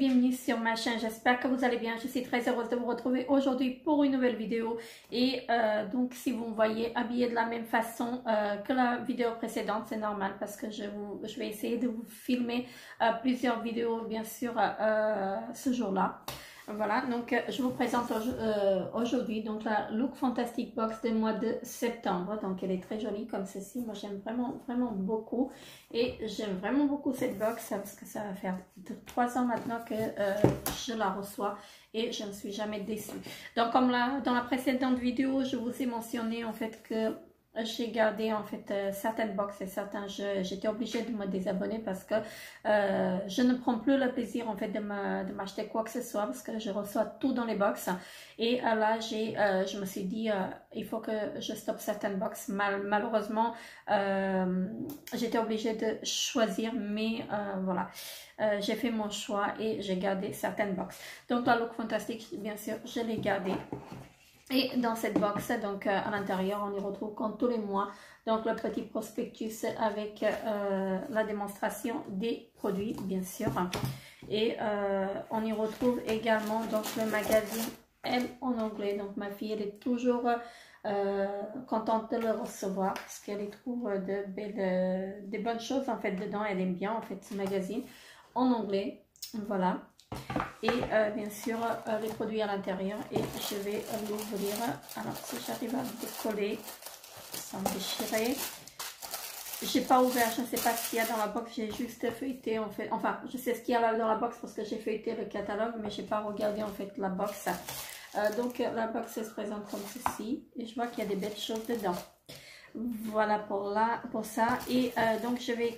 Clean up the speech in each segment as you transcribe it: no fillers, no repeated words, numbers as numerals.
bienvenue sur ma chaîne, j'espère que vous allez bien. Je suis très heureuse de vous retrouver aujourd'hui pour une nouvelle vidéo. Et donc si vous me voyez habillée de la même façon que la vidéo précédente, c'est normal parce que je vais essayer de vous filmer plusieurs vidéos bien sûr ce jour-là. Voilà, donc je vous présente aujourd'hui donc la Look Fantastic Box du mois de septembre. Donc elle est très jolie comme ceci. Moi j'aime vraiment beaucoup et j'aime vraiment beaucoup cette box parce que ça va faire 3 ans maintenant que je la reçois et je ne suis jamais déçue. Donc comme dans la précédente vidéo, je vous ai mentionné en fait que j'ai gardé en fait certaines box et certains jeux. J'étais obligée de me désabonner parce que je ne prends plus le plaisir en fait de m'acheter quoi que ce soit parce que je reçois tout dans les box. Et là je me suis dit il faut que je stoppe certaines box. Malheureusement j'étais obligée de choisir, mais voilà, j'ai fait mon choix et j'ai gardé certaines box. Donc la Look Fantastic, bien sûr, je l'ai gardée. Et dans cette box, donc à l'intérieur, on y retrouve comme tous les mois donc le petit prospectus avec la démonstration des produits, bien sûr. Et on y retrouve également donc le magazine Elle en anglais. Donc ma fille, elle est toujours contente de le recevoir parce qu'elle y trouve des bonnes choses en fait dedans. Elle aime bien en fait ce magazine en anglais. Voilà. Et bien sûr les produits à l'intérieur, et je vais l'ouvrir. Alors si j'arrive à décoller sans déchirer. J'ai pas ouvert, je ne sais pas ce qu'il y a dans la box, j'ai juste feuilleté en fait, enfin je sais ce qu'il y a là dans la box parce que j'ai feuilleté le catalogue, mais j'ai pas regardé en fait la box. Donc la box se présente comme ceci et je vois qu'il y a des belles choses dedans. Voilà pour ça. Et donc je vais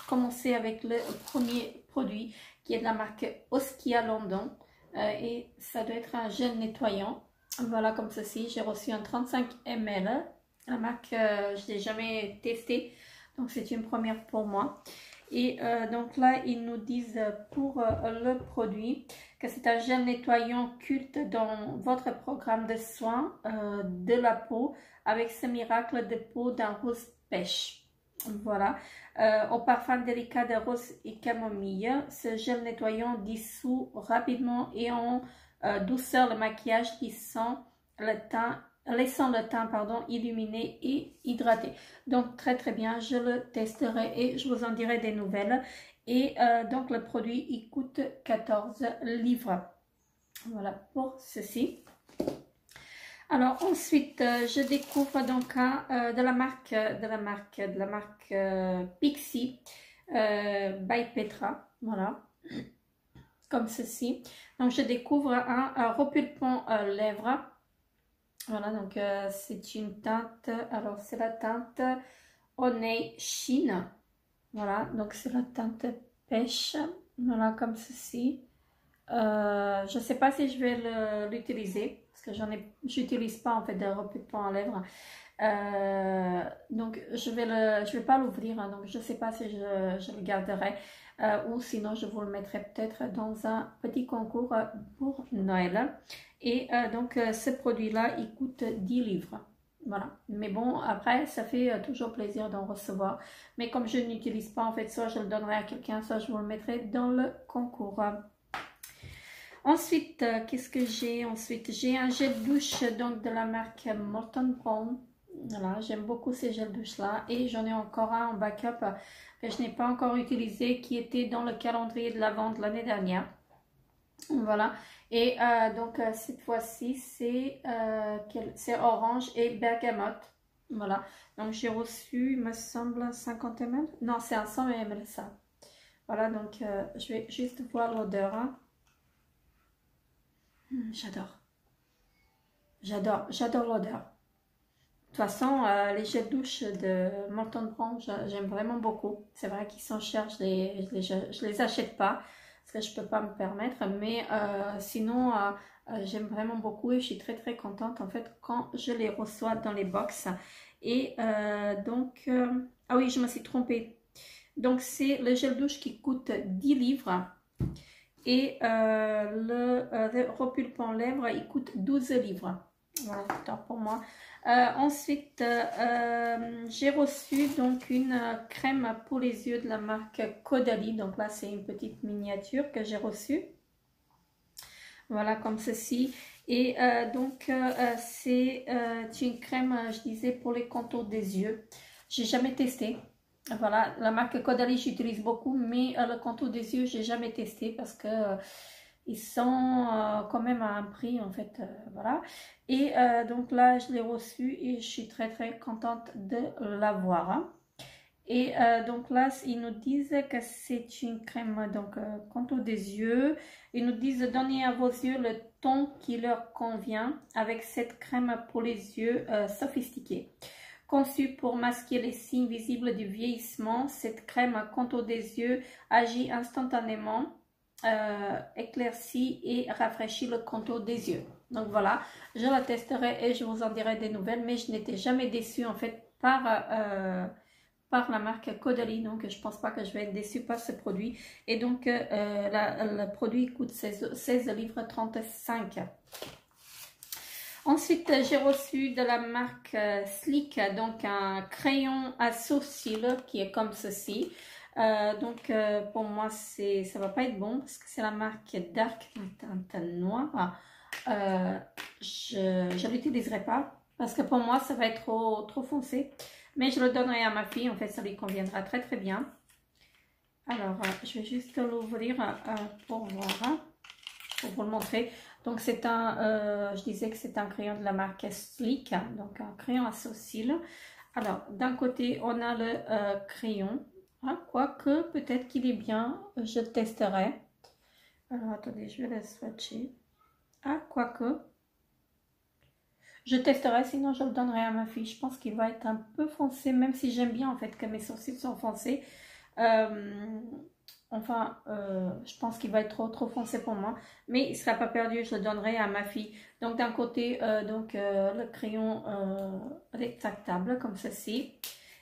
commencer avec le premier produit qui est de la marque Oskia London et ça doit être un gel nettoyant. Voilà comme ceci. J'ai reçu un 35 ml. La marque je l'ai jamais testé, donc c'est une première pour moi. Et donc là ils nous disent pour le produit que c'est un gel nettoyant culte dans votre programme de soins de la peau avec ce miracle de peau d'un rose pêche. Voilà, au parfum délicat de rose et camomille, ce gel nettoyant dissout rapidement et en douceur le maquillage, laissant le teint illuminé et hydraté. Donc très bien, je le testerai et je vous en dirai des nouvelles. Et donc le produit il coûte 14 livres. Voilà pour ceci. Alors ensuite je découvre donc de la marque Pixi by Petra. Voilà comme ceci. Donc je découvre un repulpant lèvres. Voilà, donc c'est une teinte, alors c'est la teinte Honey Sheen. Voilà, donc c'est la teinte pêche. Voilà, comme ceci. Je ne sais pas si je vais l'utiliser parce que j'utilise pas en fait de repulpant à lèvres. Donc je vais pas l'ouvrir, hein, donc je ne sais pas si je le garderai ou sinon je vous le mettrai peut-être dans un petit concours pour Noël. Et donc ce produit là il coûte 10 livres. Voilà, mais bon après ça fait toujours plaisir d'en recevoir, mais comme je n'utilise pas en fait, soit je le donnerai à quelqu'un, soit je vous le mettrai dans le concours. Ensuite, qu'est-ce que j'ai? Ensuite, j'ai un gel douche donc de la marque Molton Brown. Voilà, j'aime beaucoup ces gels douche là. Et j'en ai encore un en backup que je n'ai pas encore utilisé, qui était dans le calendrier de la vente l'année dernière. Voilà. Et donc cette fois-ci, c'est orange et bergamote. Voilà. Donc j'ai reçu, il me semble, 50 ml. Non, c'est un 100 ml ça. Voilà, donc je vais juste voir l'odeur. Hein. J'adore l'odeur. De toute façon, les gels douche de Molton Brown, j'aime vraiment beaucoup. C'est vrai qu'ils sont chers, je les achète pas parce que je peux pas me permettre. Mais sinon, j'aime vraiment beaucoup et je suis très contente en fait quand je les reçois dans les box. Et donc, ah oui, je me suis trompée. Donc c'est le gel douche qui coûte 10 livres. Et le repulpant lèvres, il coûte 12 livres. Voilà, pour moi. Ensuite, j'ai reçu donc une crème pour les yeux de la marque Caudalie. Donc là, c'est une petite miniature que j'ai reçue. Voilà, comme ceci. Et donc, c'est une crème, je disais, pour les contours des yeux. J'ai jamais testé. Voilà, la marque Caudalie, j'utilise beaucoup, mais le contour des yeux, j'ai jamais testé parce que ils sont quand même à un prix, en fait. Voilà. Et donc là, je l'ai reçu et je suis très, très contente de l'avoir. Hein. Et donc là, ils nous disent que c'est une crème, donc contour des yeux. Ils nous disent de donner à vos yeux le ton qui leur convient avec cette crème pour les yeux sophistiquée. Conçue pour masquer les signes visibles du vieillissement, cette crème à contour des yeux agit instantanément, éclaircit et rafraîchit le contour des yeux. Donc voilà, je la testerai et je vous en dirai des nouvelles, mais je n'étais jamais déçue en fait par la marque Caudalie, donc je pense pas que je vais être déçue par ce produit. Et donc le produit coûte 16 livres 35. Ensuite, j'ai reçu de la marque Sleek, donc un crayon à sourcils qui est comme ceci. Donc pour moi, ça va pas être bon parce que c'est la marque Dark teinte noire. Je l'utiliserai pas parce que pour moi, ça va être trop foncé. Mais je le donnerai à ma fille, en fait, ça lui conviendra très très bien. Alors, je vais juste l'ouvrir pour voir, pour vous le montrer. Donc, c'est je disais que c'est un crayon de la marque Sleek, donc un crayon à sourcils. Alors, d'un côté, on a le crayon, hein, quoique peut-être qu'il est bien, je le testerai. Alors, attendez, je vais le swatcher. Ah, quoique. Je testerai, sinon je le donnerai à ma fille. Je pense qu'il va être un peu foncé, même si j'aime bien en fait que mes sourcils sont foncés. Je pense qu'il va être trop foncé pour moi. Mais il ne sera pas perdu, je le donnerai à ma fille. Donc d'un côté, le crayon rétractable comme ceci.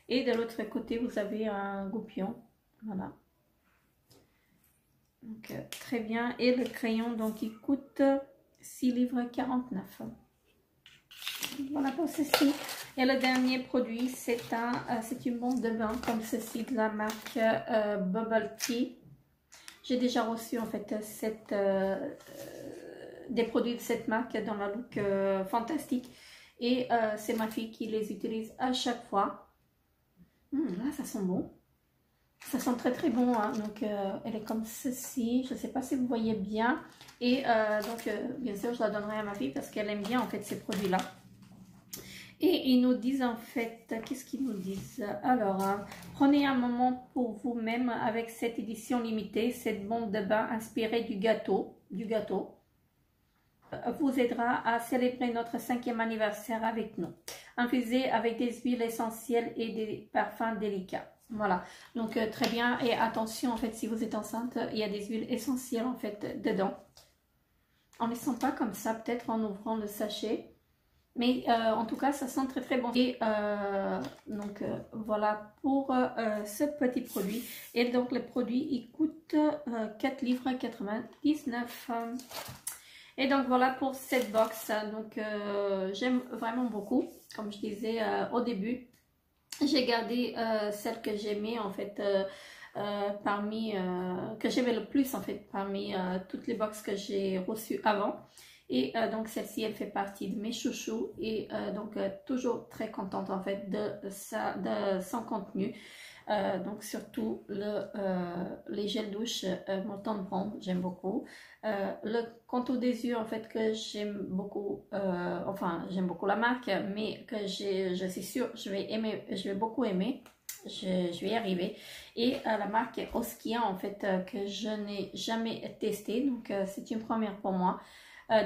Et de l'autre côté, vous avez un goupillon. Voilà. Donc très bien. Et le crayon, donc il coûte 6 livres 49. Voilà pour ceci. Et le dernier produit, c'est une bombe de bain comme ceci de la marque Bubble Tea. J'ai déjà reçu en fait des produits de cette marque dans la look fantastique. Et c'est ma fille qui les utilise à chaque fois. Là, ça sent bon. Ça sent très très bon. Hein. Donc, elle est comme ceci. Je ne sais pas si vous voyez bien. Et bien sûr, je la donnerai à ma fille parce qu'elle aime bien en fait ces produits-là. Et ils nous disent en fait, qu'est-ce qu'ils nous disent? Alors, prenez un moment pour vous-même avec cette édition limitée. Cette bombe de bain inspirée du gâteau vous aidera à célébrer notre 5e anniversaire avec nous. Infusée avec des huiles essentielles et des parfums délicats. Voilà, donc très bien. Et attention, en fait, si vous êtes enceinte, il y a des huiles essentielles en fait dedans. On ne les sent pas comme ça, peut-être en ouvrant le sachet. Mais en tout cas, ça sent très très bon. Et voilà pour ce petit produit. Et donc le produit, il coûte 4 livres 99. Et donc voilà pour cette box. Donc j'aime vraiment beaucoup. Comme je disais au début, j'ai gardé celle que j'aimais en fait. Que j'aimais le plus en fait parmi toutes les box que j'ai reçues avant. Et donc celle-ci, elle fait partie de mes chouchous et toujours très contente en fait de son contenu. Donc surtout les gels douche Molton Brown, j'aime beaucoup. Le contour des yeux en fait que j'aime beaucoup, j'aime beaucoup la marque, mais que je suis sûre je vais beaucoup aimer. Je vais y arriver. Et la marque Oskia en fait que je n'ai jamais testé, donc c'est une première pour moi.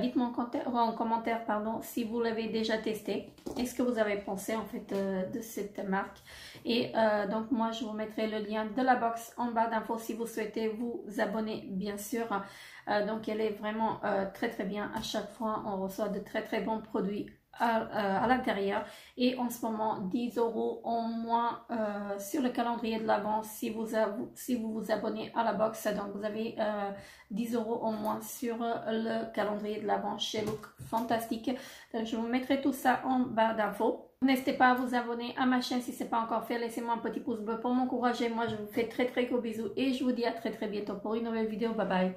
Dites-moi en commentaire si vous l'avez déjà testé et ce que vous avez pensé en fait de cette marque. Et donc moi je vous mettrai le lien de la box en bas d'infos si vous souhaitez vous abonner bien sûr. Donc elle est vraiment très très bien. À chaque fois on reçoit de très très bons produits à l'intérieur. Et en ce moment 10 € en moins sur le calendrier de l'Avent si vous vous abonnez à la box. Donc vous avez 10 € en moins sur le calendrier de l'Avent chez Look Fantastique. Donc je vous mettrai tout ça en barre d'infos. N'hésitez pas à vous abonner à ma chaîne si ce n'est pas encore fait. Laissez-moi un petit pouce bleu pour m'encourager. Moi je vous fais très très gros bisous et je vous dis à très très bientôt pour une nouvelle vidéo. Bye bye.